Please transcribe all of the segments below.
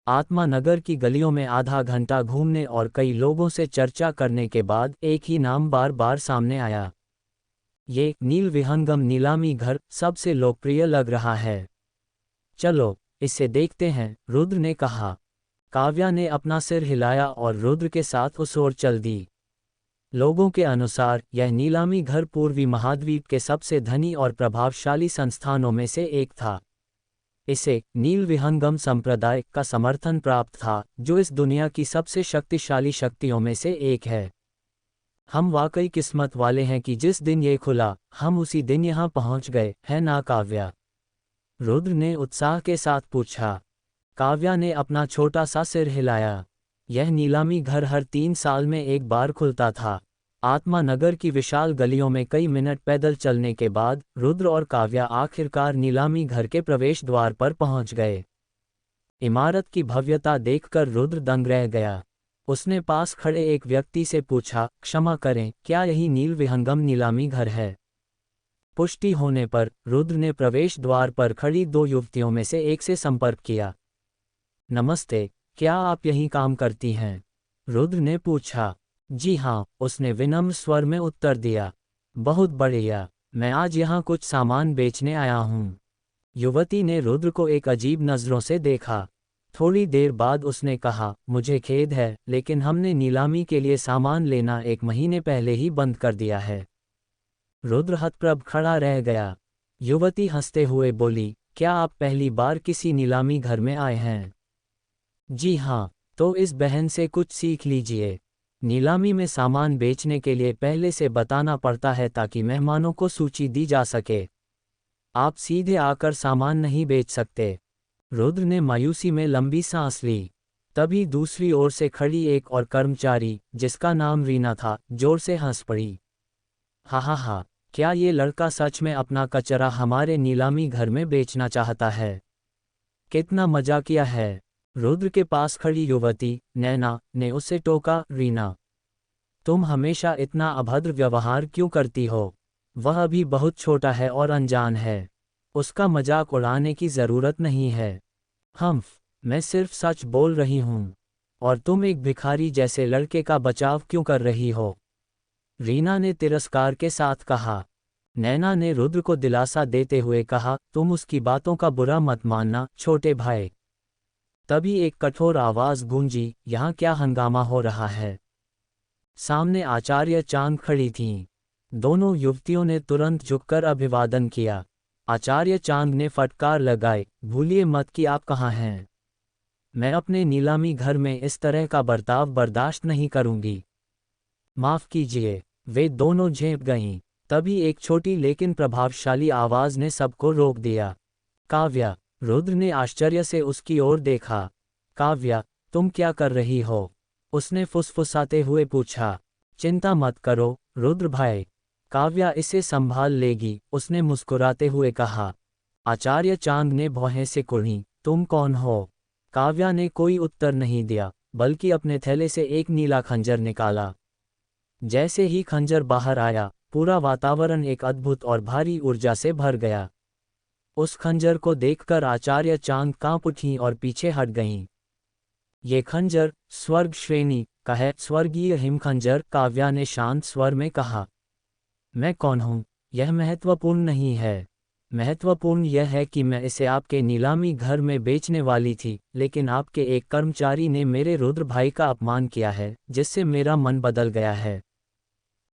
आत्मा नगर की गलियों में आधा घंटा घूमने और कई लोगों से चर्चा करने के बाद एक ही नाम बार बार सामने आया। ये नील विहंगम नीलामी घर सबसे लोकप्रिय लग रहा है। चलो इसे देखते हैं, रुद्र ने कहा। काव्या ने अपना सिर हिलाया और रुद्र के साथ उस ओर चल दी। लोगों के अनुसार यह नीलामी घर पूर्वी महाद्वीप के सबसे धनी और प्रभावशाली संस्थानों में से एक था। इसे नील विहंगम संप्रदाय का समर्थन प्राप्त था, जो इस दुनिया की सबसे शक्तिशाली शक्तियों में से एक है। हम वाकई किस्मत वाले हैं कि जिस दिन ये खुला, हम उसी दिन यहाँ पहुँच गए, है ना काव्या? रुद्र ने उत्साह के साथ पूछा। काव्या ने अपना छोटा सा सिर हिलाया। यह नीलामी घर हर 3 साल में एक बार खुलता था। आत्मा नगर की विशाल गलियों में कई मिनट पैदल चलने के बाद रुद्र और काव्या आखिरकार नीलामी घर के प्रवेश द्वार पर पहुंच गए। इमारत की भव्यता देखकर रुद्र दंग रह गया। उसने पास खड़े एक व्यक्ति से पूछा, क्षमा करें, क्या यही नील विहंगम नीलामी घर है? पुष्टि होने पर रुद्र ने प्रवेश द्वार पर खड़ी 2 युवतियों में से एक से संपर्क किया। नमस्ते, क्या आप यहीं काम करती हैं? रुद्र ने पूछा। जी हाँ, उसने विनम्र स्वर में उत्तर दिया। बहुत बढ़िया, मैं आज यहाँ कुछ सामान बेचने आया हूँ। युवती ने रुद्र को एक अजीब नज़रों से देखा। थोड़ी देर बाद उसने कहा, मुझे खेद है, लेकिन हमने नीलामी के लिए सामान लेना 1 महीने पहले ही बंद कर दिया है। रुद्र हतप्रभ खड़ा रह गया। युवती हंसते हुए बोली, क्या आप पहली बार किसी नीलामी घर में आए हैं? जी हाँ, तो इस बहन से कुछ सीख लीजिए। नीलामी में सामान बेचने के लिए पहले से बताना पड़ता है ताकि मेहमानों को सूची दी जा सके। आप सीधे आकर सामान नहीं बेच सकते। रुद्र ने मायूसी में लंबी सांस ली। तभी दूसरी ओर से खड़ी एक और कर्मचारी, जिसका नाम रीना था, जोर से हंस पड़ी। हा हा हा, क्या ये लड़का सच में अपना कचरा हमारे नीलामी घर में बेचना चाहता है? कितना मजाकिया है। रुद्र के पास खड़ी युवती, नैना, ने उसे टोका, रीना, तुम हमेशा इतना अभद्र व्यवहार क्यों करती हो? वह अभी बहुत छोटा है और अनजान है। उसका मजाक उड़ाने की ज़रूरत नहीं है। मैं सिर्फ सच बोल रही हूँ। और तुम एक भिखारी जैसे लड़के का बचाव क्यों कर रही हो? रीना ने तिरस्कार के साथ कहा। नैना ने रुद्र को दिलासा देते हुए कहा, तुम उसकी बातों का बुरा मत मानना, छोटे भाई। तभी एक कठोर आवाज़ गूंजी, यहाँ क्या हंगामा हो रहा है? सामने आचार्य चांद खड़ी थीं। दोनों युवतियों ने तुरंत झुककर अभिवादन किया। आचार्य चांद ने फटकार लगाई, भूलिए मत कि आप कहाँ हैं। मैं अपने नीलामी घर में इस तरह का बर्ताव बर्दाश्त नहीं करूंगी। माफ़ कीजिए। वे दोनों झेंप गईं। तभी एक छोटी लेकिन प्रभावशाली आवाज़ ने सबको रोक दिया। काव्या। रुद्र ने आश्चर्य से उसकी ओर देखा। काव्या, तुम क्या कर रही हो? उसने फुसफुसाते हुए पूछा। चिंता मत करो, रुद्र भाई, काव्या इसे संभाल लेगी, उसने मुस्कुराते हुए कहा। आचार्य चांद ने भौहें से कुढ़ीं, तुम कौन हो? काव्या ने कोई उत्तर नहीं दिया, बल्कि अपने थैले से एक नीला खंजर निकाला। जैसे ही खंजर बाहर आया, पूरा वातावरण एक अद्भुत और भारी ऊर्जा से भर गया। उस खंजर को देखकर आचार्य चांद कांप उठीं और पीछे हट गईं। ये खंजर स्वर्ग श्रेणी का है, स्वर्गीय हिमखंजर, काव्या ने शांत स्वर में कहा। मैं कौन हूँ, यह महत्वपूर्ण नहीं है। महत्वपूर्ण यह है कि मैं इसे आपके नीलामी घर में बेचने वाली थी, लेकिन आपके एक कर्मचारी ने मेरे रुद्र भाई का अपमान किया है, जिससे मेरा मन बदल गया है।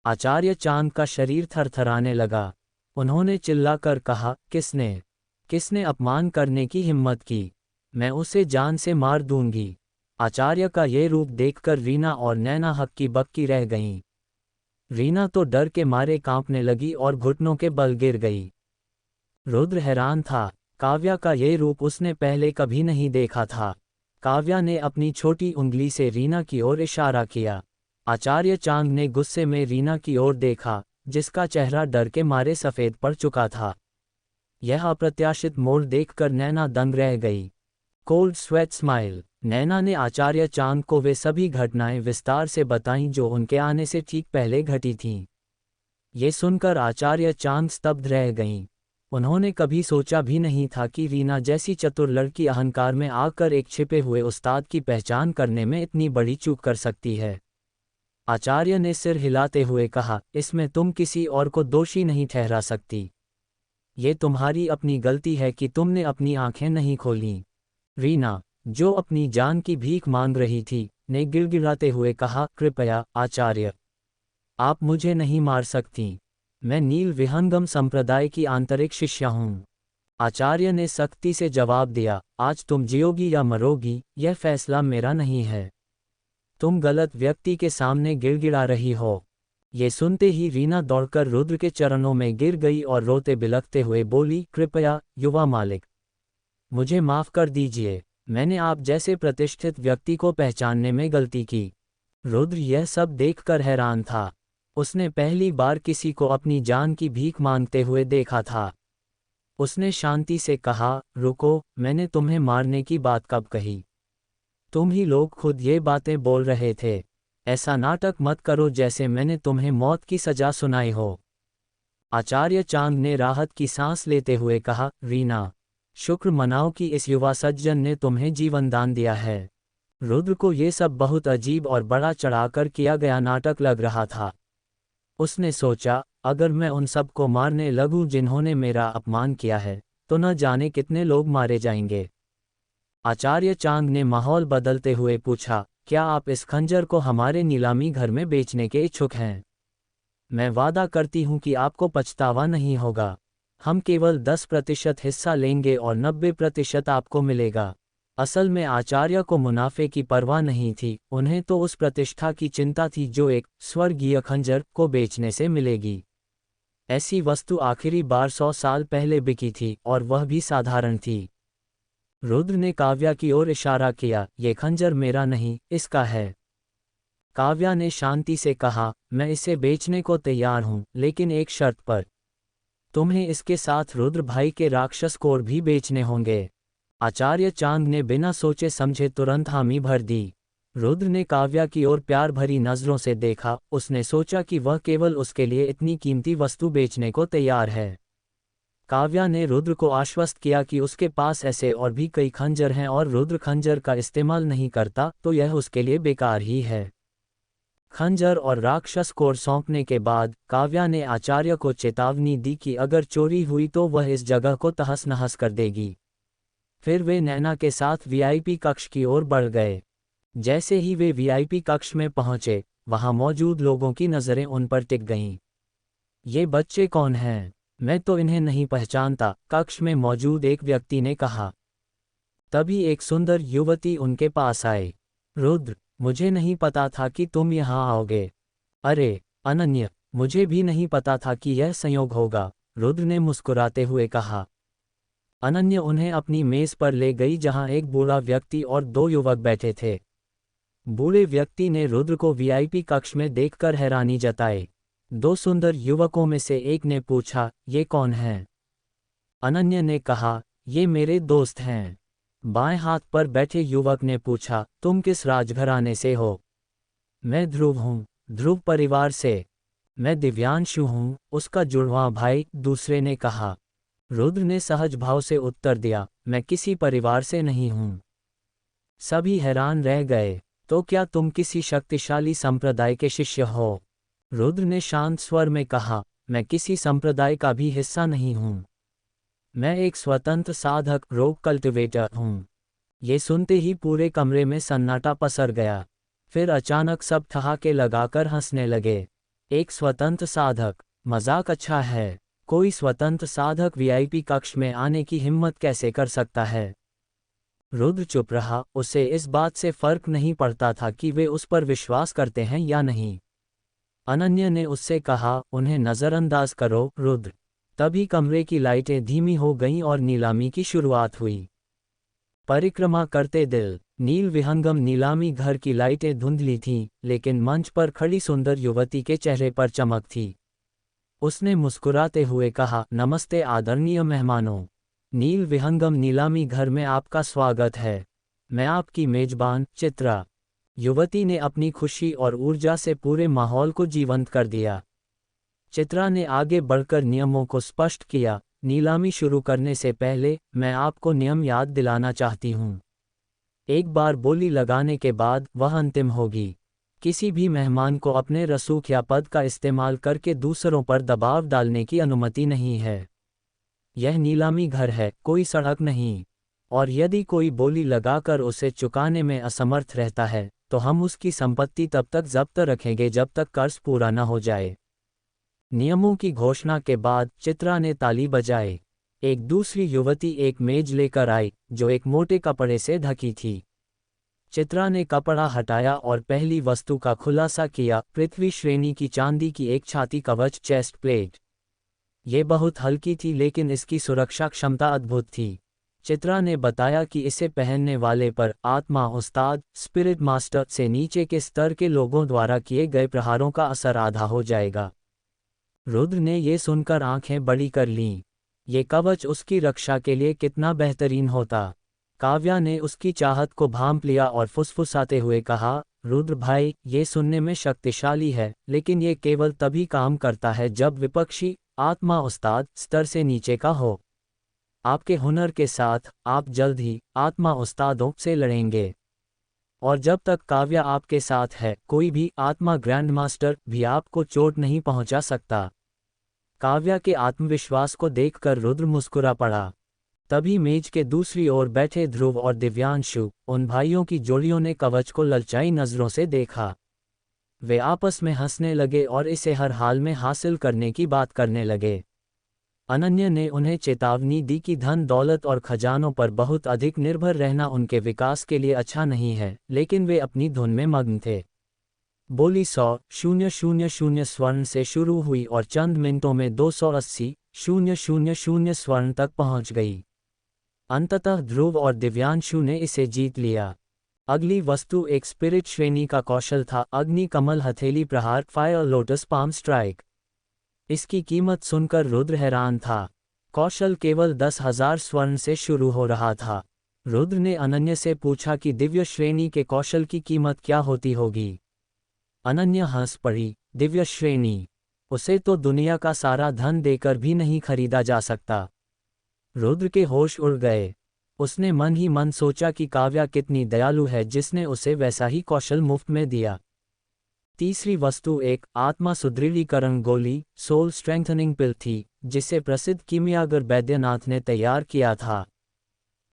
आचार्य चांद का शरीर थरथराने लगा। उन्होंने चिल्लाकर कहा, किसने अपमान करने की हिम्मत की? मैं उसे जान से मार दूंगी। आचार्य का ये रूप देखकर रीना और नैना हक्की बक्की रह गईं। रीना तो डर के मारे कांपने लगी और घुटनों के बल गिर गई। रुद्र हैरान था। काव्या का ये रूप उसने पहले कभी नहीं देखा था। काव्या ने अपनी छोटी उंगली से रीना की ओर इशारा किया। आचार्य चांद ने गुस्से में रीना की ओर देखा, जिसका चेहरा डर के मारे सफ़ेद पड़ चुका था। यह अप्रत्याशित मोड़ देखकर नैना दंग रह गई। Cold sweat smile. नैना ने आचार्य चांद को वे सभी घटनाएं विस्तार से बताईं जो उनके आने से ठीक पहले घटी थीं। ये सुनकर आचार्य चांद स्तब्ध रह गईं। उन्होंने कभी सोचा भी नहीं था कि रीना जैसी चतुर लड़की अहंकार में आकर एक छिपे हुए उस्ताद की पहचान करने में इतनी बड़ी चूक कर सकती है। आचार्य ने सिर हिलाते हुए कहा, इसमें तुम किसी और को दोषी नहीं ठहरा सकती। ये तुम्हारी अपनी गलती है कि तुमने अपनी आंखें नहीं खोलीं। रीना, जो अपनी जान की भीख मांग रही थी, ने गिड़गिड़ाते हुए कहा, कृपया आचार्य, आप मुझे नहीं मार सकती। मैं नील विहंगम संप्रदाय की आंतरिक शिष्या हूँ। आचार्य ने सख्ती से जवाब दिया, आज तुम जियोगी या मरोगी, यह फैसला मेरा नहीं है। तुम गलत व्यक्ति के सामने गिड़गिड़ा रही हो। ये सुनते ही रीना दौड़कर रुद्र के चरणों में गिर गई और रोते बिलखते हुए बोली, कृपया युवा मालिक, मुझे माफ कर दीजिए। मैंने आप जैसे प्रतिष्ठित व्यक्ति को पहचानने में गलती की। रुद्र यह सब देखकर हैरान था। उसने पहली बार किसी को अपनी जान की भीख मांगते हुए देखा था। उसने शांति से कहा, रुको, मैंने तुम्हें मारने की बात कब कही? तुम ही लोग खुद ये बातें बोल रहे थे। ऐसा नाटक मत करो जैसे मैंने तुम्हें मौत की सजा सुनाई हो। आचार्य चांद ने राहत की सांस लेते हुए कहा, रीना, शुक्र मनाओ कि इस युवा सज्जन ने तुम्हें जीवन दान दिया है। रुद्र को ये सब बहुत अजीब और बड़ा चढ़ाकर किया गया नाटक लग रहा था। उसने सोचा, अगर मैं उन सब को मारने लगूं जिन्होंने मेरा अपमान किया है, तो न जाने कितने लोग मारे जाएंगे। आचार्य चांद ने माहौल बदलते हुए पूछा, क्या आप इस खंजर को हमारे नीलामी घर में बेचने के इच्छुक हैं? मैं वादा करती हूं कि आपको पछतावा नहीं होगा। हम केवल 10% हिस्सा लेंगे और 90% आपको मिलेगा। असल में आचार्य को मुनाफे की परवाह नहीं थी, उन्हें तो उस प्रतिष्ठा की चिंता थी जो एक स्वर्गीय खंजर को बेचने से मिलेगी। ऐसी वस्तु आखिरी बार 100 साल पहले बिकी थी, और वह भी साधारण थी। रुद्र ने काव्या की ओर इशारा किया, ये खंजर मेरा नहीं, इसका है। काव्या ने शांति से कहा, मैं इसे बेचने को तैयार हूं, लेकिन एक शर्त पर। तुम्हें इसके साथ रुद्र भाई के राक्षस कोर भी बेचने होंगे। आचार्य चांद ने बिना सोचे समझे तुरंत हामी भर दी। रुद्र ने काव्या की ओर प्यार भरी नजरों से देखा। उसने सोचा कि वह केवल उसके लिए इतनी कीमती वस्तु बेचने को तैयार है। काव्या ने रुद्र को आश्वस्त किया कि उसके पास ऐसे और भी कई खंजर हैं और रुद्र खंजर का इस्तेमाल नहीं करता तो यह उसके लिए बेकार ही है। खंजर और राक्षस कोर सौंपने के बाद काव्या ने आचार्य को चेतावनी दी कि अगर चोरी हुई तो वह इस जगह को तहस नहस कर देगी। फिर वे नैना के साथ वीआईपी कक्ष की ओर बढ़ गए। जैसे ही वे वीआईपी कक्ष में पहुंचे, वहां मौजूद लोगों की नज़रें उन पर टिक गईं। ये बच्चे कौन हैं? मैं तो इन्हें नहीं पहचानता, कक्ष में मौजूद एक व्यक्ति ने कहा। तभी एक सुंदर युवती उनके पास आई। रुद्र, मुझे नहीं पता था कि तुम यहाँ आओगे। अरे अनन्य, मुझे भी नहीं पता था कि यह संयोग होगा, रुद्र ने मुस्कुराते हुए कहा। अनन्य उन्हें अपनी मेज पर ले गई जहां एक बूढ़ा व्यक्ति और 2 युवक बैठे थे। बूढ़े व्यक्ति ने रुद्र को वीआईपी कक्ष में देखकर हैरानी जताई। 2 सुंदर युवकों में से एक ने पूछा, ये कौन हैं? अनन्य ने कहा, ये मेरे दोस्त हैं। बाएं हाथ पर बैठे युवक ने पूछा, तुम किस राजघराने से हो? मैं ध्रुव हूँ, ध्रुव परिवार से। मैं दिव्यांशु हूँ, उसका जुड़वां भाई, दूसरे ने कहा। रुद्र ने सहज भाव से उत्तर दिया, मैं किसी परिवार से नहीं हूँ। सभी हैरान रह गए। तो क्या तुम किसी शक्तिशाली संप्रदाय के शिष्य हो? रुद्र ने शांत स्वर में कहा, मैं किसी संप्रदाय का भी हिस्सा नहीं हूँ। मैं एक स्वतंत्र साधक रोग कल्टिवेटर हूँ। ये सुनते ही पूरे कमरे में सन्नाटा पसर गया। फिर अचानक सब ठहाके लगाकर हंसने लगे। एक स्वतंत्र साधक, मजाक अच्छा है। कोई स्वतंत्र साधक वीआईपी कक्ष में आने की हिम्मत कैसे कर सकता है? रुद्र चुप रहा। उसे इस बात से फर्क नहीं पड़ता था कि वे उस पर विश्वास करते हैं या नहीं। अनन्य ने उससे कहा, उन्हें नज़रअंदाज करो रुद्र। तभी कमरे की लाइटें धीमी हो गईं और नीलामी की शुरुआत हुई। परिक्रमा करते दिल। नील विहंगम नीलामी घर की लाइटें धुंधली थीं, लेकिन मंच पर खड़ी सुंदर युवती के चेहरे पर चमक थी। उसने मुस्कुराते हुए कहा, नमस्ते आदरणीय मेहमानों। नील विहंगम नीलामी घर में आपका स्वागत है। मैं आपकी मेजबान चित्रा। युवती ने अपनी खुशी और ऊर्जा से पूरे माहौल को जीवंत कर दिया। चित्रा ने आगे बढ़कर नियमों को स्पष्ट किया, नीलामी शुरू करने से पहले मैं आपको नियम याद दिलाना चाहती हूँ। एक बार बोली लगाने के बाद वह अंतिम होगी। किसी भी मेहमान को अपने रसूख या पद का इस्तेमाल करके दूसरों पर दबाव डालने की अनुमति नहीं है। यह नीलामी घर है, कोई सड़क नहीं। और यदि कोई बोली लगाकर उसे चुकाने में असमर्थ रहता है, तो हम उसकी संपत्ति तब तक जब्त रखेंगे जब तक कर्ज पूरा न हो जाए। नियमों की घोषणा के बाद चित्रा ने ताली बजाई। एक दूसरी युवती एक मेज लेकर आई, जो एक मोटे कपड़े से ढकी थी। चित्रा ने कपड़ा हटाया और पहली वस्तु का खुलासा किया, पृथ्वी श्रेणी की चांदी की एक छाती कवच चेस्ट प्लेट। ये बहुत हल्की थी लेकिन इसकी सुरक्षा क्षमता अद्भुत थी। चित्रा ने बताया कि इसे पहनने वाले पर आत्मा उस्ताद स्पिरिट मास्टर से नीचे के स्तर के लोगों द्वारा किए गए प्रहारों का असर आधा हो जाएगा। रुद्र ने ये सुनकर आंखें बड़ी कर लीं। ये कवच उसकी रक्षा के लिए कितना बेहतरीन होता। काव्या ने उसकी चाहत को भांप लिया और फुसफुसाते हुए कहा, रुद्र भाई, ये सुनने में शक्तिशाली है, लेकिन ये केवल तभी काम करता है जब विपक्षी आत्मा उस्ताद स्तर से नीचे का हो। आपके हुनर के साथ आप जल्द ही आत्मा उस्तादों से लड़ेंगे। और जब तक काव्या आपके साथ है, कोई भी आत्मा ग्रैंडमास्टर भी आपको चोट नहीं पहुंचा सकता। काव्या के आत्मविश्वास को देखकर रुद्र मुस्कुरा पड़ा। तभी मेज के दूसरी ओर बैठे ध्रुव और दिव्यांशु, उन भाइयों की जोड़ियों ने कवच को ललचाई नजरों से देखा। वे आपस में हंसने लगे और इसे हर हाल में हासिल करने की बात करने लगे। अनन्या ने उन्हें चेतावनी दी कि धन दौलत और खजानों पर बहुत अधिक निर्भर रहना उनके विकास के लिए अच्छा नहीं है, लेकिन वे अपनी धुन में मग्न थे। बोली 100,000 स्वर्ण से शुरू हुई और चंद मिनटों में 280,000 स्वर्ण तक पहुंच गई। अंततः ध्रुव और दिव्यांशु ने इसे जीत लिया। अगली वस्तु एक स्पिरिट श्रेणी का कौशल था, अग्नि कमल हथेली प्रहार फायर लोटस पाम स्ट्राइक। इसकी कीमत सुनकर रुद्र हैरान था। कौशल केवल 10,000 स्वर्ण से शुरू हो रहा था। रुद्र ने अनन्या से पूछा कि दिव्य श्रेणी के कौशल की कीमत क्या होती होगी। अनन्या हंस पड़ी, दिव्य श्रेणी? उसे तो दुनिया का सारा धन देकर भी नहीं खरीदा जा सकता। रुद्र के होश उड़ गए। उसने मन ही मन सोचा कि काव्या कितनी दयालु है जिसने उसे वैसा ही कौशल मुफ्त में दिया। तीसरी वस्तु एक आत्मा सुदृढ़ीकरण गोली सोल स्ट्रेंथनिंग पिल थी, जिसे प्रसिद्ध कीमियागर बैद्यनाथ ने तैयार किया था।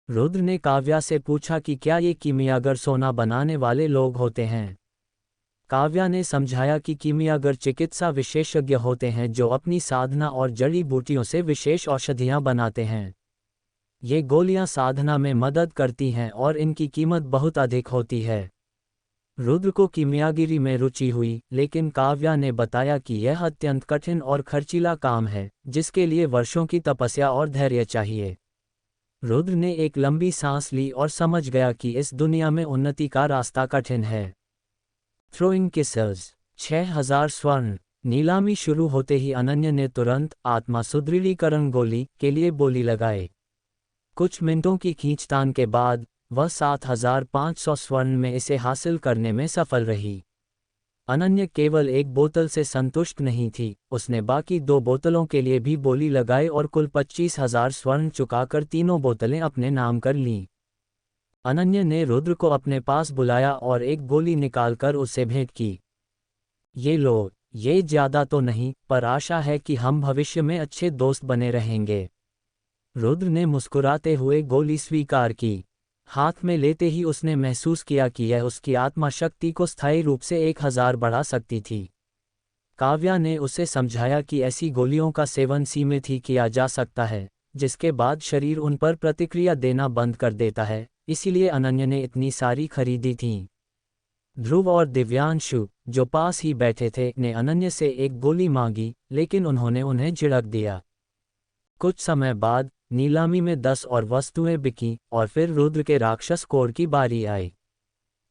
रुद्र ने काव्या से पूछा कि क्या ये कीमियागर सोना बनाने वाले लोग होते हैं। काव्या ने समझाया कि कीमियागर चिकित्सा विशेषज्ञ होते हैं जो अपनी साधना और जड़ी बूटियों से विशेष औषधियां बनाते हैं। ये गोलियां साधना में मदद करती हैं और इनकी कीमत बहुत अधिक होती है। रुद्र को कीमियागिरी में रुचि हुई, लेकिन काव्या ने बताया कि यह अत्यंत कठिन और खर्चीला काम है, जिसके लिए वर्षों की तपस्या और धैर्य चाहिए। रुद्र ने एक लंबी सांस ली और समझ गया कि इस दुनिया में उन्नति का रास्ता कठिन है। थ्रोइंग किसल्स 6,000 स्वर्ण। नीलामी शुरू होते ही अनन्या ने तुरंत आत्मा सुदृढ़ीकरण गोली के लिए बोली लगाए। कुछ मिनटों की खींचतान के बाद वह 7,500 स्वर्ण में इसे हासिल करने में सफल रही। अनन्या केवल एक बोतल से संतुष्ट नहीं थी, उसने बाकी 2 बोतलों के लिए भी बोली लगाई और कुल 25,000 स्वर्ण चुकाकर तीनों बोतलें अपने नाम कर लीं। अनन्या ने रुद्र को अपने पास बुलाया और एक गोली निकालकर उसे भेंट की। ये लो, ये ज्यादा तो नहीं, पर आशा है कि हम भविष्य में अच्छे दोस्त बने रहेंगे। रुद्र ने मुस्कुराते हुए गोली स्वीकार की। हाथ में लेते ही उसने महसूस किया कि यह उसकी आत्मा शक्ति को स्थायी रूप से 1,000 बढ़ा सकती थी। काव्या ने उसे समझाया कि ऐसी गोलियों का सेवन सीमित ही किया जा सकता है, जिसके बाद शरीर उन पर प्रतिक्रिया देना बंद कर देता है, इसीलिए अनन्या ने इतनी सारी खरीदी थीं। ध्रुव और दिव्यांशु, जो पास ही बैठे थे, ने अनन्या से एक गोली मांगी, लेकिन उन्होंने उन्हें झिड़क दिया। कुछ समय बाद नीलामी में 10 और वस्तुएं बिकीं और फिर रुद्र के राक्षस कोर की बारी आई।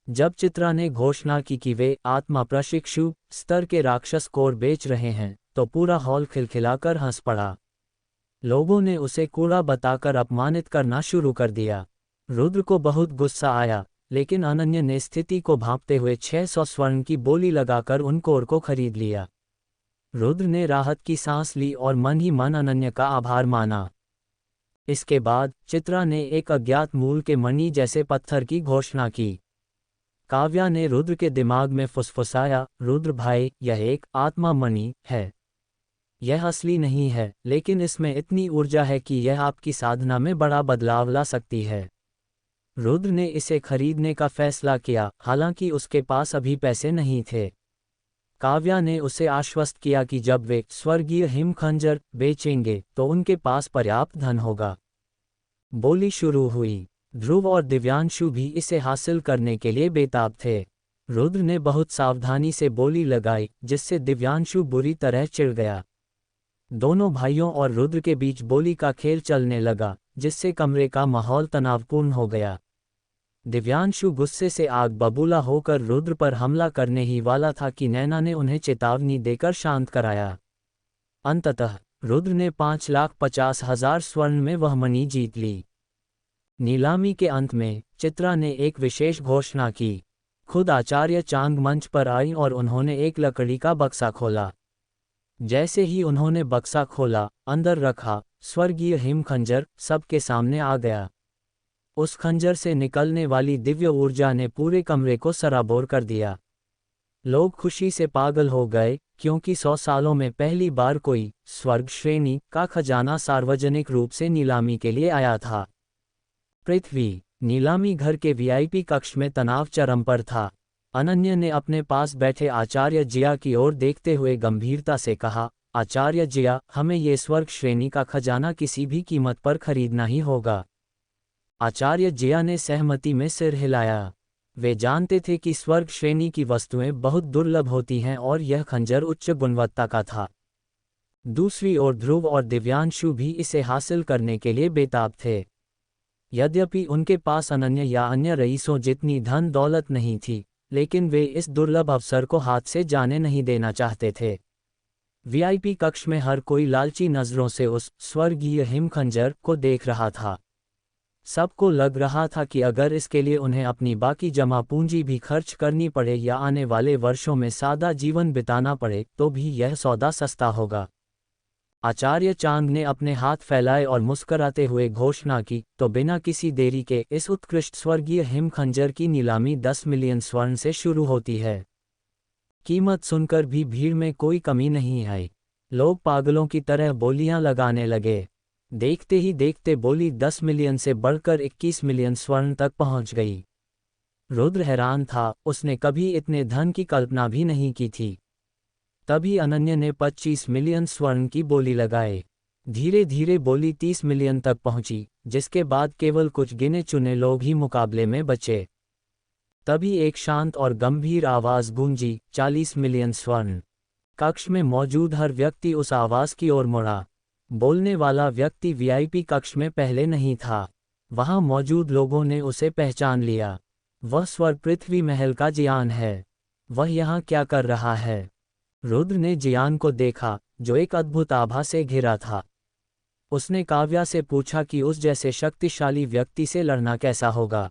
जब चित्रा ने घोषणा की कि वे आत्मा प्रशिक्षु स्तर के राक्षस कोर बेच रहे हैं, तो पूरा हॉल खिलखिलाकर हंस पड़ा। लोगों ने उसे कूड़ा बताकर अपमानित करना शुरू कर दिया। रुद्र को बहुत गुस्सा आया, लेकिन अनन्या ने स्थिति को भांपते हुए 600 स्वर्ण की बोली लगाकर उन कोर को खरीद लिया। रुद्र ने राहत की सांस ली और मन ही मन अनन्य का आभार माना। इसके बाद चित्रा ने एक अज्ञात मूल के मणि जैसे पत्थर की घोषणा की। काव्या ने रुद्र के दिमाग में फुसफुसाया, रुद्र भाई, यह एक आत्मा मणि है। यह असली नहीं है, लेकिन इसमें इतनी ऊर्जा है कि यह आपकी साधना में बड़ा बदलाव ला सकती है। रुद्र ने इसे खरीदने का फैसला किया, हालांकि उसके पास अभी पैसे नहीं थे। काव्या ने उसे आश्वस्त किया कि जब वे स्वर्गीय हिमखंजर बेचेंगे तो उनके पास पर्याप्त धन होगा। बोली शुरू हुई। ध्रुव और दिव्यांशु भी इसे हासिल करने के लिए बेताब थे। रुद्र ने बहुत सावधानी से बोली लगाई, जिससे दिव्यांशु बुरी तरह चिढ़ गया। दोनों भाइयों और रुद्र के बीच बोली का खेल चलने लगा, जिससे कमरे का माहौल तनावपूर्ण हो गया। दिव्यांशु गुस्से से आग बबूला होकर रुद्र पर हमला करने ही वाला था कि नैना ने उन्हें चेतावनी देकर शांत कराया। अंततः रुद्र ने 5,50,000 स्वर्ण में वह मणि जीत ली। नीलामी के अंत में चित्रा ने एक विशेष घोषणा की। खुद आचार्य चांग मंच पर आई और उन्होंने एक लकड़ी का बक्सा खोला। जैसे ही उन्होंने बक्सा खोला, अंदर रखा स्वर्गीय हिमखंजर सबके सामने आ गया। उस खंजर से निकलने वाली दिव्य ऊर्जा ने पूरे कमरे को सराबोर कर दिया। लोग खुशी से पागल हो गए, क्योंकि 100 सालों में पहली बार कोई स्वर्ग श्रेणी का खजाना सार्वजनिक रूप से नीलामी के लिए आया था। पृथ्वी नीलामी घर के वीआईपी कक्ष में तनाव चरम पर था। अनन्या ने अपने पास बैठे आचार्य जिया की ओर देखते हुए गंभीरता से कहा, आचार्य जिया, हमें ये स्वर्ग श्रेणी का खजाना किसी भी कीमत पर खरीदना ही होगा। आचार्य जिया ने सहमति में सिर हिलाया। वे जानते थे कि स्वर्ग श्रेणी की वस्तुएं बहुत दुर्लभ होती हैं और यह खंजर उच्च गुणवत्ता का था। दूसरी ओर ध्रुव और दिव्यांशु भी इसे हासिल करने के लिए बेताब थे। यद्यपि उनके पास अनन्या या अन्य रईसों जितनी धन दौलत नहीं थी, लेकिन वे इस दुर्लभ अवसर को हाथ से जाने नहीं देना चाहते थे। वीआईपी कक्ष में हर कोई लालची नजरों से उस स्वर्गीय हिमखंजर को देख रहा था। सबको लग रहा था कि अगर इसके लिए उन्हें अपनी बाकी जमा पूंजी भी खर्च करनी पड़े या आने वाले वर्षों में सादा जीवन बिताना पड़े, तो भी यह सौदा सस्ता होगा। आचार्य चांग ने अपने हाथ फैलाए और मुस्कराते हुए घोषणा की, तो बिना किसी देरी के इस उत्कृष्ट स्वर्गीय हिमखंजर की नीलामी 10 मिलियन स्वर्ण से शुरू होती है। कीमत सुनकर भी भीड़ में कोई कमी नहीं आई। लोग पागलों की तरह बोलियां लगाने लगे। देखते ही देखते बोली 10 मिलियन से बढ़कर 21 मिलियन स्वर्ण तक पहुंच गई। रुद्र हैरान था, उसने कभी इतने धन की कल्पना भी नहीं की थी। तभी अनन्या ने 25 मिलियन स्वर्ण की बोली लगाए। धीरे धीरे बोली 30 मिलियन तक पहुंची, जिसके बाद केवल कुछ गिने चुने लोग ही मुकाबले में बचे। तभी एक शांत और गंभीर आवाज गूंजी, 40 मिलियन स्वर्ण। कक्ष में मौजूद हर व्यक्ति उस आवाज की ओर मुड़ा। बोलने वाला व्यक्ति वीआईपी कक्ष में पहले नहीं था। वहां मौजूद लोगों ने उसे पहचान लिया। वह स्वर्ग पृथ्वी महल का जियान है। वह यहाँ क्या कर रहा है? रुद्र ने जियान को देखा, जो एक अद्भुत आभा से घिरा था। उसने काव्या से पूछा कि उस जैसे शक्तिशाली व्यक्ति से लड़ना कैसा होगा।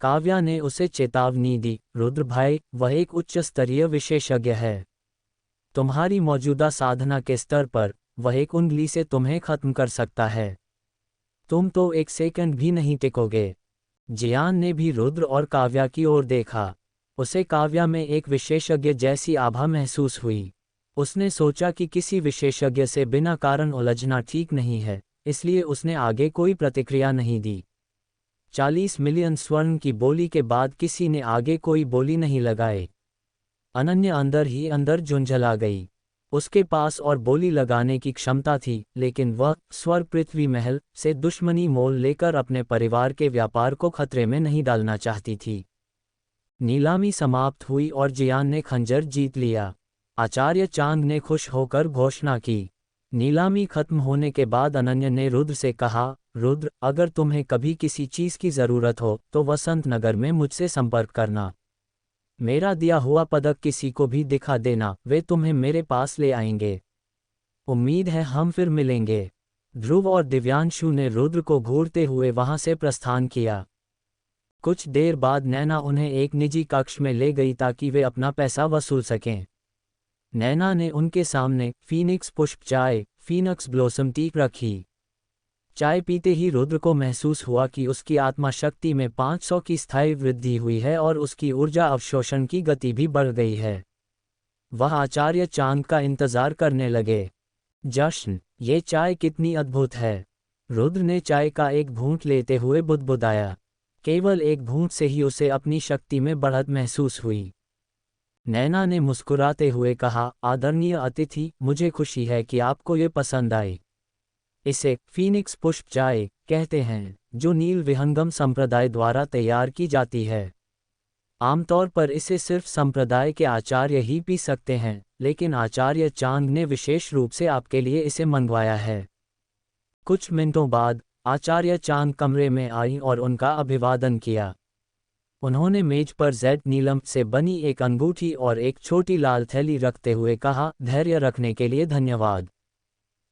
काव्या ने उसे चेतावनी दी, रुद्र भाई, वह एक उच्च स्तरीय विशेषज्ञ है। तुम्हारी मौजूदा साधना के स्तर पर वह एक उंगली से तुम्हें खत्म कर सकता है। तुम तो एक सेकंड भी नहीं टिकोगे। जियान ने भी रुद्र और काव्या की ओर देखा। उसे काव्या में एक विशेषज्ञ जैसी आभा महसूस हुई। उसने सोचा कि किसी विशेषज्ञ से बिना कारण उलझना ठीक नहीं है, इसलिए उसने आगे कोई प्रतिक्रिया नहीं दी। 40 मिलियन स्वर्ण की बोली के बाद किसी ने आगे कोई बोली नहीं लगाए। अनन्या अंदर ही अंदर झुंझला गई। उसके पास और बोली लगाने की क्षमता थी, लेकिन वह स्वर्ग पृथ्वी महल से दुश्मनी मोल लेकर अपने परिवार के व्यापार को खतरे में नहीं डालना चाहती थी। नीलामी समाप्त हुई और जियान ने खंजर जीत लिया। आचार्य चांग ने खुश होकर घोषणा की। नीलामी खत्म होने के बाद अनन्या ने रुद्र से कहा, रुद्र, अगर तुम्हें कभी किसी चीज की जरूरत हो तो वसंत नगर में मुझसे संपर्क करना। मेरा दिया हुआ पदक किसी को भी दिखा देना, वे तुम्हें मेरे पास ले आएंगे। उम्मीद है हम फिर मिलेंगे। ध्रुव और दिव्यांशु ने रुद्र को घूरते हुए वहां से प्रस्थान किया। कुछ देर बाद नैना उन्हें एक निजी कक्ष में ले गई ताकि वे अपना पैसा वसूल सकें। नैना ने उनके सामने फीनिक्स पुष्प चाय, फीनक्स ब्लॉसम टी रखी। चाय पीते ही रुद्र को महसूस हुआ कि उसकी आत्मा शक्ति में 500 की स्थायी वृद्धि हुई है और उसकी ऊर्जा अवशोषण की गति भी बढ़ गई है। वह आचार्य चांद का इंतजार करने लगे। जश्न, ये चाय कितनी अद्भुत है। रुद्र ने चाय का एक घूंट लेते हुए बुदबुदाया। केवल एक घूंट से ही उसे अपनी शक्ति में बढ़त महसूस हुई। नैना ने मुस्कुराते हुए कहा, आदरणीय अतिथि, मुझे खुशी है कि आपको ये पसंद आई। इसे फीनिक्स पुष्प चाय कहते हैं, जो नील विहंगम संप्रदाय द्वारा तैयार की जाती है। आमतौर पर इसे सिर्फ संप्रदाय के आचार्य ही पी सकते हैं, लेकिन आचार्य चांद ने विशेष रूप से आपके लिए इसे मंगवाया है। कुछ मिनटों बाद आचार्य चांद कमरे में आई और उनका अभिवादन किया। उन्होंने मेज पर जेड नीलम से बनी एक अंगूठी और एक छोटी लाल थैली रखते हुए कहा, धैर्य रखने के लिए धन्यवाद।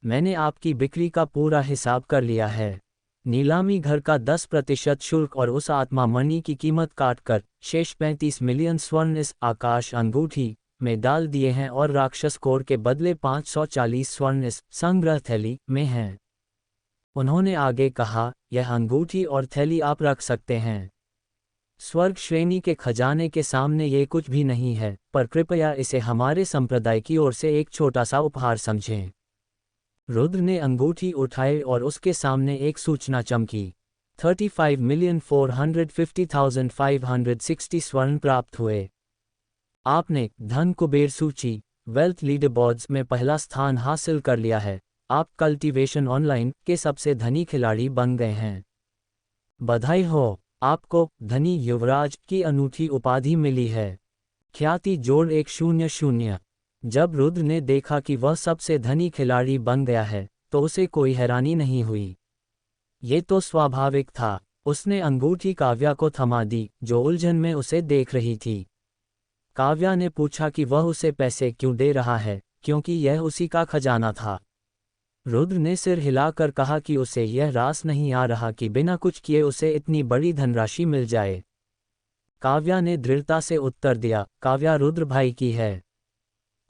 मैंने आपकी बिक्री का पूरा हिसाब कर लिया है। नीलामी घर का 10% शुल्क और उस आत्मा मणि की कीमत काटकर शेष 35 मिलियन स्वर्ण इस आकाश अंगूठी में डाल दिए हैं और राक्षस कोर के बदले 540 स्वर्ण इस संग्रह थैली में हैं। उन्होंने आगे कहा, यह अंगूठी और थैली आप रख सकते हैं। स्वर्ग श्रेणी के खजाने के सामने ये कुछ भी नहीं है, पर कृपया इसे हमारे संप्रदाय की ओर से एक छोटा सा उपहार समझें। रुद्र ने अंगूठी उठाई और उसके सामने एक सूचना चमकी। 35,450,560 स्वर्ण प्राप्त हुए। आपने धन कुबेर सूची वेल्थ लीडरबोर्ड्स में पहला स्थान हासिल कर लिया है। आप कल्टीवेशन ऑनलाइन के सबसे धनी खिलाड़ी बन गए हैं। बधाई हो, आपको धनी युवराज की अनूठी उपाधि मिली है। ख्याति जोड़ 100। जब रुद्र ने देखा कि वह सबसे धनी खिलाड़ी बन गया है, तो उसे कोई हैरानी नहीं हुई। ये तो स्वाभाविक था। उसने अंगूठी काव्या को थमा दी, जो उलझन में उसे देख रही थी। काव्या ने पूछा कि वह उसे पैसे क्यों दे रहा है, क्योंकि यह उसी का खजाना था। रुद्र ने सिर हिलाकर कहा कि उसे यह रास नहीं आ रहा कि बिना कुछ किए उसे इतनी बड़ी धनराशि मिल जाए। काव्या ने दृढ़ता से उत्तर दिया, काव्या रुद्र भाई की है।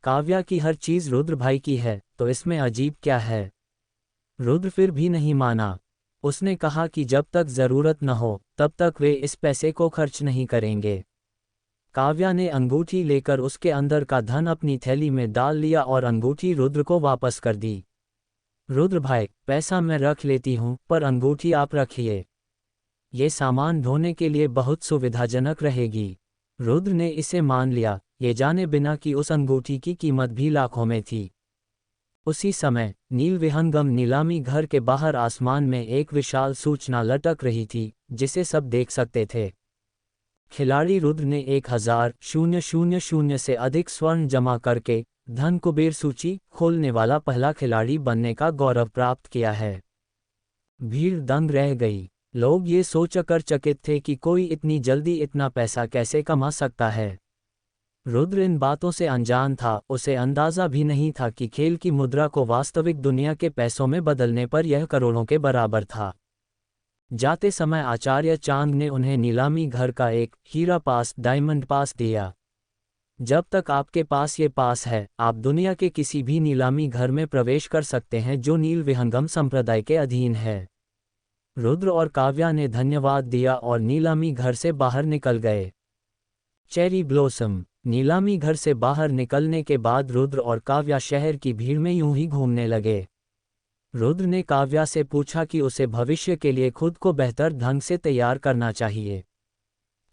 काव्या की हर चीज रुद्र भाई की है, तो इसमें अजीब क्या है। रुद्र फिर भी नहीं माना। उसने कहा कि जब तक जरूरत न हो तब तक वे इस पैसे को खर्च नहीं करेंगे। काव्या ने अंगूठी लेकर उसके अंदर का धन अपनी थैली में डाल लिया और अंगूठी रुद्र को वापस कर दी। रुद्र भाई, पैसा मैं रख लेती हूँ, पर अंगूठी आप रखिए। ये सामान ढोने के लिए बहुत सुविधाजनक रहेगी। रुद्र ने इसे मान लिया, ये जाने बिना कि उस अंगूठी की कीमत भी लाखों में थी। उसी समय नील विहंगम नीलामी घर के बाहर आसमान में एक विशाल सूचना लटक रही थी, जिसे सब देख सकते थे। खिलाड़ी रुद्र ने 1000 से अधिक स्वर्ण जमा करके धन कुबेर सूची खोलने वाला पहला खिलाड़ी बनने का गौरव प्राप्त किया है। भीड़ दंग रह गई। लोग ये सोचकर चकित थे कि कोई इतनी जल्दी इतना पैसा कैसे कमा सकता है। रुद्र इन बातों से अनजान था। उसे अंदाजा भी नहीं था कि खेल की मुद्रा को वास्तविक दुनिया के पैसों में बदलने पर यह करोड़ों के बराबर था। जाते समय आचार्य चांद ने उन्हें नीलामी घर का एक हीरा पास, डायमंड पास दिया। जब तक आपके पास ये पास है, आप दुनिया के किसी भी नीलामी घर में प्रवेश कर सकते हैं जो नील विहंगम संप्रदाय के अधीन है। रुद्र और काव्या ने धन्यवाद दिया और नीलामी घर से बाहर निकल गए। Cherry blossom. नीलामी घर से बाहर निकलने के बाद रुद्र और काव्या शहर की भीड़ में यूं ही घूमने लगे। रुद्र ने काव्या से पूछा कि उसे भविष्य के लिए खुद को बेहतर ढंग से तैयार करना चाहिए।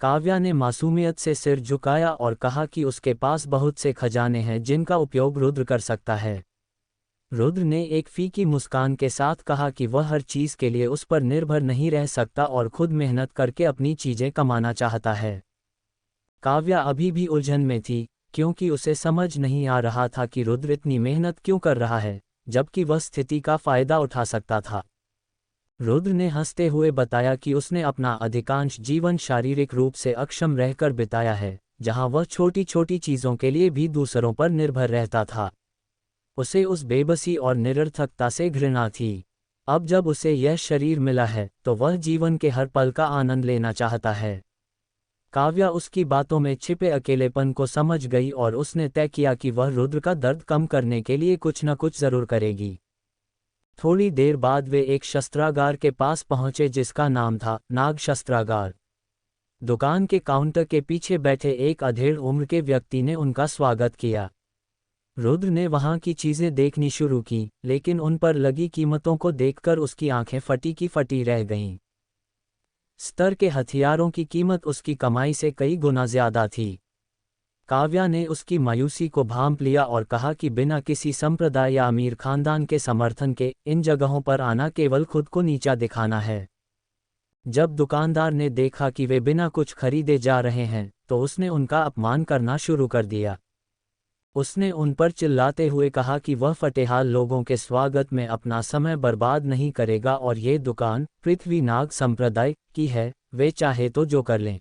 काव्या ने मासूमियत से सिर झुकाया और कहा कि उसके पास बहुत से खजाने हैं जिनका उपयोग रुद्र कर सकता है। रुद्र ने एक फीकी मुस्कान के साथ कहा कि वह हर चीज के लिए उस पर निर्भर नहीं रह सकता और खुद मेहनत करके अपनी चीजें कमाना चाहता है। काव्या अभी भी उलझन में थी, क्योंकि उसे समझ नहीं आ रहा था कि रुद्र इतनी मेहनत क्यों कर रहा है, जबकि वह स्थिति का फायदा उठा सकता था। रुद्र ने हंसते हुए बताया कि उसने अपना अधिकांश जीवन शारीरिक रूप से अक्षम रहकर बिताया है, जहां वह छोटी छोटी चीजों के लिए भी दूसरों पर निर्भर रहता था। उसे उस बेबसी और निरर्थकता से घृणा थी। अब जब उसे यह शरीर मिला है, तो वह जीवन के हर पल का आनंद लेना चाहता है। काव्या उसकी बातों में छिपे अकेलेपन को समझ गई और उसने तय किया कि वह रुद्र का दर्द कम करने के लिए कुछ न कुछ जरूर करेगी। थोड़ी देर बाद वे एक शस्त्रागार के पास पहुंचे जिसका नाम था नाग शस्त्रागार। दुकान के काउंटर के पीछे बैठे एक अधेड़ उम्र के व्यक्ति ने उनका स्वागत किया। रुद्र ने वहां की चीजें देखनी शुरू की, लेकिन उन पर लगी कीमतों को देखकर उसकी आंखें फटी की फटी रह गईं। स्तर के हथियारों की कीमत उसकी कमाई से कई गुना ज्यादा थी। काव्या ने उसकी मायूसी को भांप लिया और कहा कि बिना किसी संप्रदाय या अमीर खानदान के समर्थन के इन जगहों पर आना केवल खुद को नीचा दिखाना है। जब दुकानदार ने देखा कि वे बिना कुछ खरीदे जा रहे हैं, तो उसने उनका अपमान करना शुरू कर दिया। उसने उन पर चिल्लाते हुए कहा कि वह फटेहाल लोगों के स्वागत में अपना समय बर्बाद नहीं करेगा और ये दुकान पृथ्वी नाग संप्रदाय की है, वे चाहे तो जो कर लें।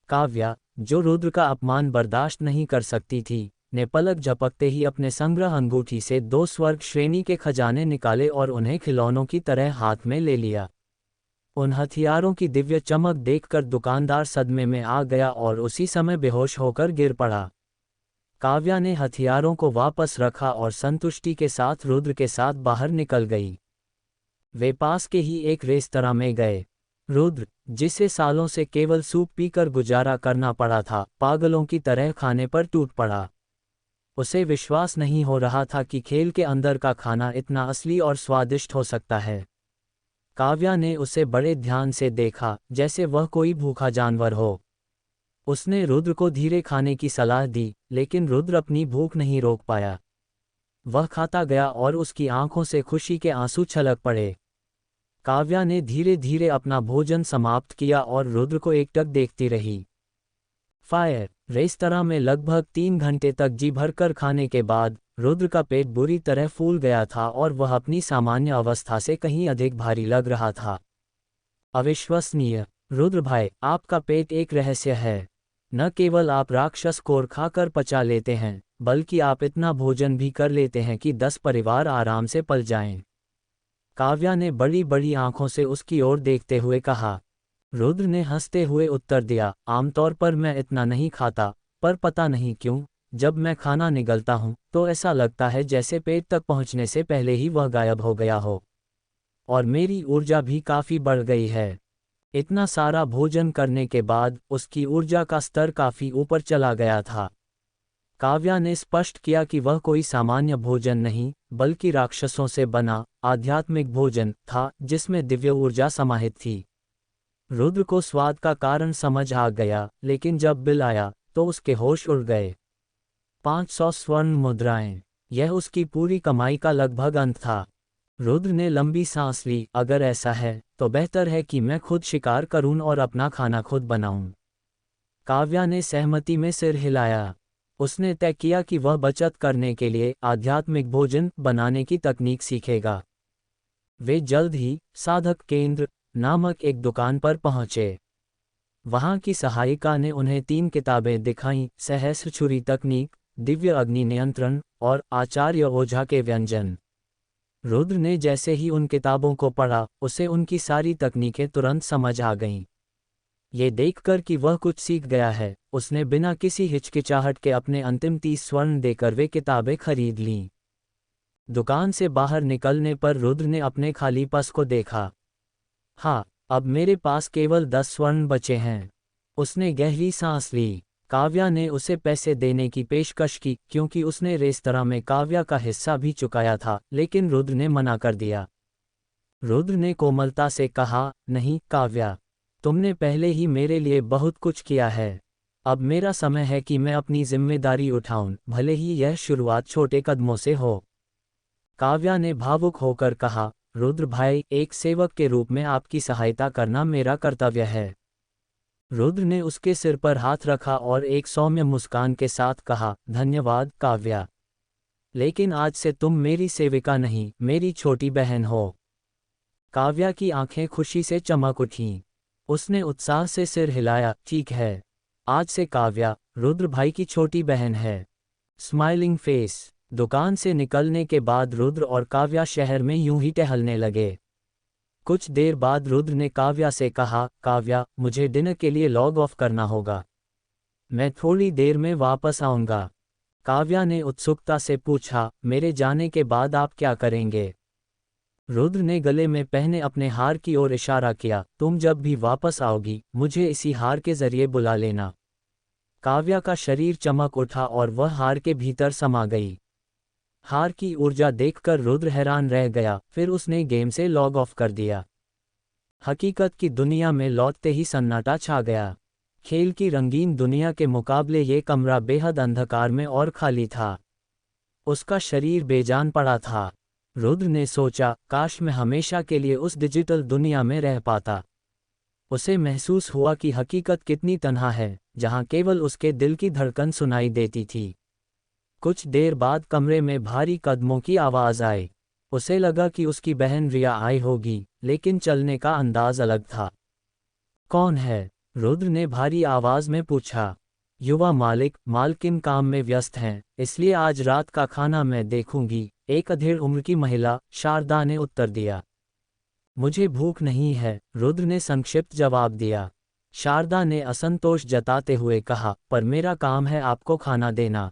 काव्या, जो रुद्र का अपमान बर्दाश्त नहीं कर सकती थी, ने पलक झपकते ही अपने संग्रह अंगूठी से 2 स्वर्ग श्रेणी के खजाने निकाले और उन्हें खिलौनों की तरह हाथ में ले लिया। उन हथियारों की दिव्य चमक देखकर दुकानदार सदमे में आ गया और उसी समय बेहोश होकर गिर पड़ा। काव्या ने हथियारों को वापस रखा और संतुष्टि के साथ रुद्र के साथ बाहर निकल गई। वे पास के ही एक रेस्तरां में गए। रुद्र, जिसे सालों से केवल सूप पीकर गुजारा करना पड़ा था, पागलों की तरह खाने पर टूट पड़ा। उसे विश्वास नहीं हो रहा था कि खेल के अंदर का खाना इतना असली और स्वादिष्ट हो सकता है। काव्या ने उसे बड़े ध्यान से देखा, जैसे वह कोई भूखा जानवर हो। उसने रुद्र को धीरे खाने की सलाह दी, लेकिन रुद्र अपनी भूख नहीं रोक पाया। वह खाता गया और उसकी आंखों से खुशी के आंसू छलक पड़े। काव्या ने धीरे धीरे अपना भोजन समाप्त किया और रुद्र को एकटक देखती रही। फायर रेस्तरां में लगभग 3 घंटे तक जी भरकर खाने के बाद रुद्र का पेट बुरी तरह फूल गया था और वह अपनी सामान्य अवस्था से कहीं अधिक भारी लग रहा था। अविश्वसनीय। रुद्र भाई, आपका पेट एक रहस्य है। न केवल आप राक्षस कोर खाकर पचा लेते हैं, बल्कि आप इतना भोजन भी कर लेते हैं कि 10 परिवार आराम से पल जाएं। काव्या ने बड़ी बड़ी आंखों से उसकी ओर देखते हुए कहा। रुद्र ने हंसते हुए उत्तर दिया, आमतौर पर मैं इतना नहीं खाता, पर पता नहीं क्यों जब मैं खाना निगलता हूँ तो ऐसा लगता है जैसे पेट तक पहुँचने से पहले ही वह गायब हो गया हो। और मेरी ऊर्जा भी काफ़ी बढ़ गई है। इतना सारा भोजन करने के बाद उसकी ऊर्जा का स्तर काफ़ी ऊपर चला गया था। काव्या ने स्पष्ट किया कि वह कोई सामान्य भोजन नहीं, बल्कि राक्षसों से बना आध्यात्मिक भोजन था जिसमें दिव्य ऊर्जा समाहित थी। रुद्र को स्वाद का कारण समझ आ गया, लेकिन जब बिल आया तो उसके होश उड़ गए। 500 स्वर्ण मुद्राएं, यह उसकी पूरी कमाई का लगभग अंत था। रुद्र ने लंबी सांस ली, अगर ऐसा है तो बेहतर है कि मैं खुद शिकार करूं और अपना खाना खुद बनाऊं। काव्या ने सहमति में सिर हिलाया। उसने तय किया कि वह बचत करने के लिए आध्यात्मिक भोजन बनाने की तकनीक सीखेगा। वे जल्द ही साधक केंद्र नामक एक दुकान पर पहुंचे। वहां की सहायिका ने उन्हें 3 किताबें दिखाईं, सहस्र छुरी तकनीक, दिव्य अग्नि नियंत्रण और आचार्य ओझा के व्यंजन। रुद्र ने जैसे ही उन किताबों को पढ़ा, उसे उनकी सारी तकनीकें तुरंत समझ आ गईं। ये देखकर कि वह कुछ सीख गया है, उसने बिना किसी हिचकिचाहट के अपने अंतिम 30 स्वर्ण देकर वे किताबें खरीद लीं। दुकान से बाहर निकलने पर रुद्र ने अपने खाली पर्स को देखा। हाँ, अब मेरे पास केवल 10 स्वर्ण बचे हैं। उसने गहरी सांस ली। काव्या ने उसे पैसे देने की पेशकश की, क्योंकि उसने रेस्तरां में काव्या का हिस्सा भी चुकाया था, लेकिन रुद्र ने मना कर दिया। रुद्र ने कोमलता से कहा, नहीं काव्या, तुमने पहले ही मेरे लिए बहुत कुछ किया है। अब मेरा समय है कि मैं अपनी जिम्मेदारी उठाऊं, भले ही यह शुरुआत छोटे कदमों से हो। काव्या ने भावुक होकर कहा, रुद्र भाई, एक सेवक के रूप में आपकी सहायता करना मेरा कर्तव्य है। रुद्र ने उसके सिर पर हाथ रखा और एक सौम्य मुस्कान के साथ कहा, धन्यवाद काव्या, लेकिन आज से तुम मेरी सेविका नहीं, मेरी छोटी बहन हो। काव्या की आंखें खुशी से चमक उठीं। उसने उत्साह से सिर हिलाया, ठीक है, आज से काव्या रुद्र भाई की छोटी बहन है। Smiling face. दुकान से निकलने के बाद रुद्र और काव्या शहर में यूं ही टहलने लगे। कुछ देर बाद रुद्र ने काव्या से कहा, काव्या, मुझे डिनर के लिए लॉग ऑफ करना होगा। मैं थोड़ी देर में वापस आऊँगा। काव्या ने उत्सुकता से पूछा, मेरे जाने के बाद आप क्या करेंगे? रुद्र ने गले में पहने अपने हार की ओर इशारा किया, तुम जब भी वापस आओगी मुझे इसी हार के जरिए बुला लेना। काव्या का शरीर चमक उठा और वह हार के भीतर समा गई। हार की ऊर्जा देखकर रुद्र हैरान रह गया, फिर उसने गेम से लॉग ऑफ कर दिया। हकीकत की दुनिया में लौटते ही सन्नाटा छा गया। खेल की रंगीन दुनिया के मुकाबले ये कमरा बेहद अंधकार में और खाली था। उसका शरीर बेजान पड़ा था। रुद्र ने सोचा, काश मैं हमेशा के लिए उस डिजिटल दुनिया में रह पाता। उसे महसूस हुआ कि हकीकत कितनी तन्हा है, जहां केवल उसके दिल की धड़कन सुनाई देती थी। कुछ देर बाद कमरे में भारी कदमों की आवाज़ आई। उसे लगा कि उसकी बहन रिया आई होगी, लेकिन चलने का अंदाज अलग था। कौन है? रुद्र ने भारी आवाज़ में पूछा। युवा मालकिन काम में व्यस्त हैं, इसलिए आज रात का खाना मैं देखूंगी, एक अधेड़ उम्र की महिला शारदा ने उत्तर दिया। मुझे भूख नहीं है, रुद्र ने संक्षिप्त जवाब दिया। शारदा ने असंतोष जताते हुए कहा, पर मेरा काम है आपको खाना देना।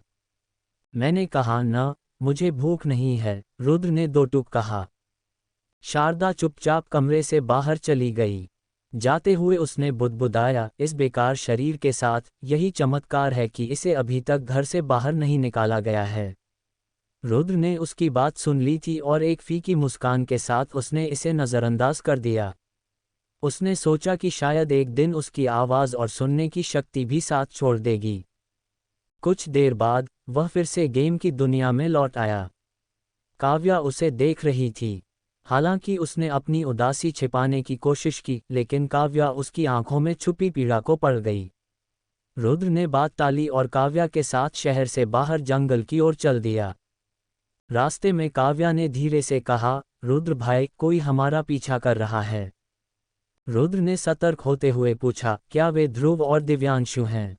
मैंने कहा न, मुझे भूख नहीं है, रुद्र ने दो टूक कहा। शारदा चुपचाप कमरे से बाहर चली गई। जाते हुए उसने बुदबुदाया, इस बेकार शरीर के साथ यही चमत्कार है कि इसे अभी तक घर से बाहर नहीं निकाला गया है। रुद्र ने उसकी बात सुन ली थी और एक फीकी मुस्कान के साथ उसने इसे नज़रअंदाज कर दिया। उसने सोचा कि शायद एक दिन उसकी आवाज़ और सुनने की शक्ति भी साथ छोड़ देगी। कुछ देर बाद वह फिर से गेम की दुनिया में लौट आया। काव्या उसे देख रही थी। हालांकि उसने अपनी उदासी छिपाने की कोशिश की, लेकिन काव्या उसकी आंखों में छुपी पीड़ा को पड़ गई। रुद्र ने बात टाली और काव्या के साथ शहर से बाहर जंगल की ओर चल दिया। रास्ते में काव्या ने धीरे से कहा, रुद्र भाई, कोई हमारा पीछा कर रहा है। रुद्र ने सतर्क होते हुए पूछा, क्या वे ध्रुव और दिव्यांशु हैं?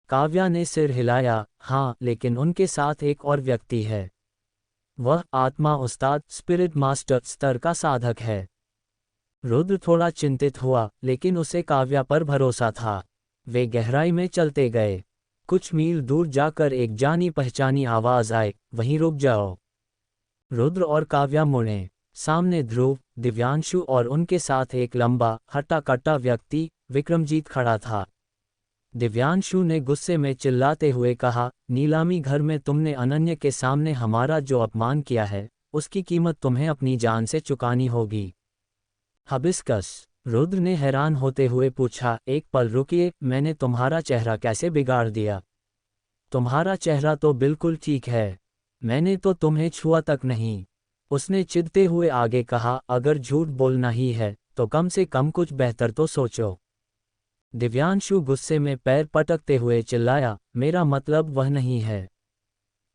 काव्या ने सिर हिलाया, हाँ, लेकिन उनके साथ एक और व्यक्ति है। वह आत्मा उस्ताद स्पिरिट मास्टर स्तर का साधक है। रुद्र थोड़ा चिंतित हुआ, लेकिन उसे काव्या पर भरोसा था। वे गहराई में चलते गए। कुछ मील दूर जाकर एक जानी पहचानी आवाज़ आई, वहीं रुक जाओ। रुद्र और काव्या मुड़े। सामने ध्रुव, दिव्यांशु और उनके साथ एक लंबा हट्टा कट्टा व्यक्ति विक्रमजीत खड़ा था। दिव्यांशु ने गुस्से में चिल्लाते हुए कहा, नीलामी घर में तुमने अनन्य के सामने हमारा जो अपमान किया है, उसकी कीमत तुम्हें अपनी जान से चुकानी होगी। हबिस्कस, रुद्र ने हैरान होते हुए पूछा, एक पल रुकिए, मैंने तुम्हारा चेहरा कैसे बिगाड़ दिया? तुम्हारा चेहरा तो बिल्कुल ठीक है, मैंने तो तुम्हें छुआ तक नहीं। उसने चिढ़ते हुए आगे कहा, अगर झूठ बोलना ही है तो कम से कम कुछ बेहतर तो सोचो। दिव्यांशु गुस्से में पैर पटकते हुए चिल्लाया, मेरा मतलब वह नहीं है।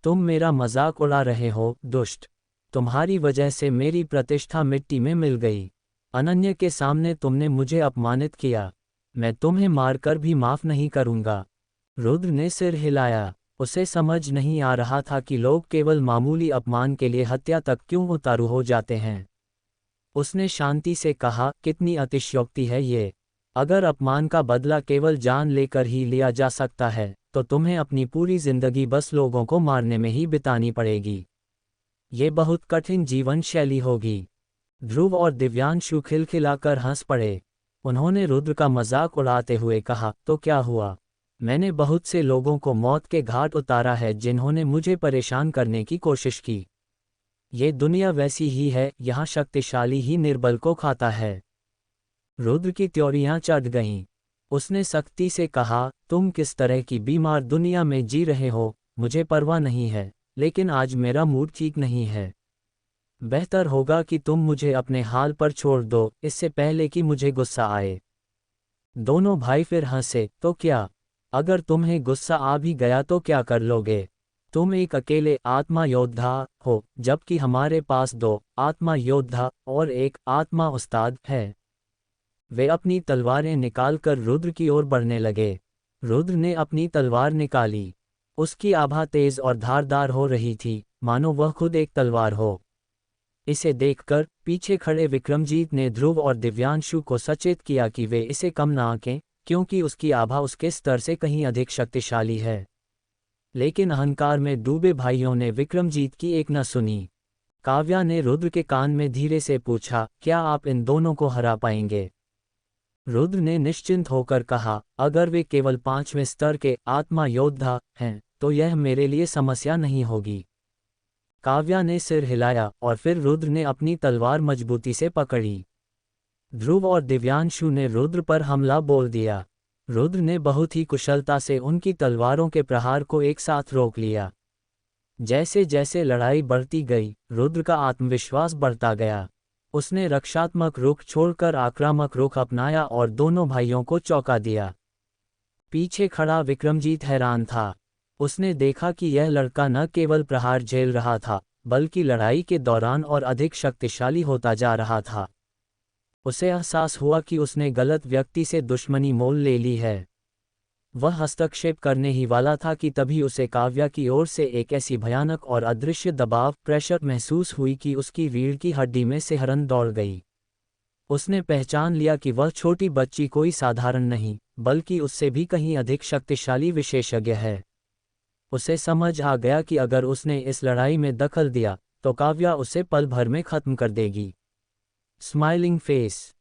तुम मेरा मजाक उड़ा रहे हो, दुष्ट। तुम्हारी वजह से मेरी प्रतिष्ठा मिट्टी में मिल गई। अनन्य के सामने तुमने मुझे अपमानित किया। मैं तुम्हें मारकर भी माफ नहीं करूंगा। रुद्र ने सिर हिलाया। उसे समझ नहीं आ रहा था कि लोग केवल मामूली अपमान के लिए हत्या तक क्यों उतारू हो जाते हैं। उसने शांति से कहा, कितनी अतिशयोक्ति है ये। अगर अपमान का बदला केवल जान लेकर ही लिया जा सकता है, तो तुम्हें अपनी पूरी जिंदगी बस लोगों को मारने में ही बितानी पड़ेगी। ये बहुत कठिन जीवन शैली होगी। ध्रुव और दिव्यांशु खिलखिलाकर हंस पड़े। उन्होंने रुद्र का मजाक उड़ाते हुए कहा, तो क्या हुआ? मैंने बहुत से लोगों को मौत के घाट उतारा है जिन्होंने मुझे परेशान करने की कोशिश की। ये दुनिया वैसी ही है, यहाँ शक्तिशाली ही निर्बल को खाता है। रुद्र की त्योरियां चढ़ गईं। उसने सख्ती से कहा, तुम किस तरह की बीमार दुनिया में जी रहे हो मुझे परवाह नहीं है, लेकिन आज मेरा मूड ठीक नहीं है। बेहतर होगा कि तुम मुझे अपने हाल पर छोड़ दो, इससे पहले कि मुझे गुस्सा आए। दोनों भाई फिर हंसे, तो क्या? अगर तुम्हें गुस्सा आ भी गया तो क्या कर लोगे? तुम एक अकेले आत्मा योद्धा हो, जबकि हमारे पास दो आत्मा योद्धा और एक आत्मा उस्ताद है। वे अपनी तलवारें निकालकर रुद्र की ओर बढ़ने लगे। रुद्र ने अपनी तलवार निकाली। उसकी आभा तेज और धारदार हो रही थी, मानो वह खुद एक तलवार हो। इसे देखकर पीछे खड़े विक्रमजीत ने ध्रुव और दिव्यांशु को सचेत किया कि वे इसे कम ना आंकें, क्योंकि उसकी आभा उसके स्तर से कहीं अधिक शक्तिशाली है। लेकिन अहंकार में डूबे भाइयों ने विक्रमजीत की एक न सुनी। काव्या ने रुद्र के कान में धीरे से पूछा, क्या आप इन दोनों को हरा पाएंगे? रुद्र ने निश्चिंत होकर कहा, अगर वे केवल 5वें स्तर के आत्मा योद्धा हैं तो यह मेरे लिए समस्या नहीं होगी। काव्या ने सिर हिलाया और फिर रुद्र ने अपनी तलवार मजबूती से पकड़ी। ध्रुव और दिव्यांशु ने रुद्र पर हमला बोल दिया। रुद्र ने बहुत ही कुशलता से उनकी तलवारों के प्रहार को एक साथ रोक लिया। जैसे जैसे लड़ाई बढ़ती गई, रुद्र का आत्मविश्वास बढ़ता गया। उसने रक्षात्मक रुख छोड़कर आक्रामक रुख अपनाया और दोनों भाइयों को चौंका दिया। पीछे खड़ा विक्रमजीत हैरान था। उसने देखा कि यह लड़का न केवल प्रहार झेल रहा था, बल्कि लड़ाई के दौरान और अधिक शक्तिशाली होता जा रहा था। उसे एहसास हुआ कि उसने गलत व्यक्ति से दुश्मनी मोल ले ली है। वह हस्तक्षेप करने ही वाला था कि तभी उसे काव्या की ओर से एक ऐसी भयानक और अदृश्य दबाव प्रेशर महसूस हुई कि उसकी रीढ़ की हड्डी में सिहरन दौड़ गई। उसने पहचान लिया कि वह छोटी बच्ची कोई साधारण नहीं, बल्कि उससे भी कहीं अधिक शक्तिशाली विशेषज्ञ है। उसे समझ आ गया कि अगर उसने इस लड़ाई में दखल दिया तो काव्या उसे पल भर में खत्म कर देगी। Smiling face.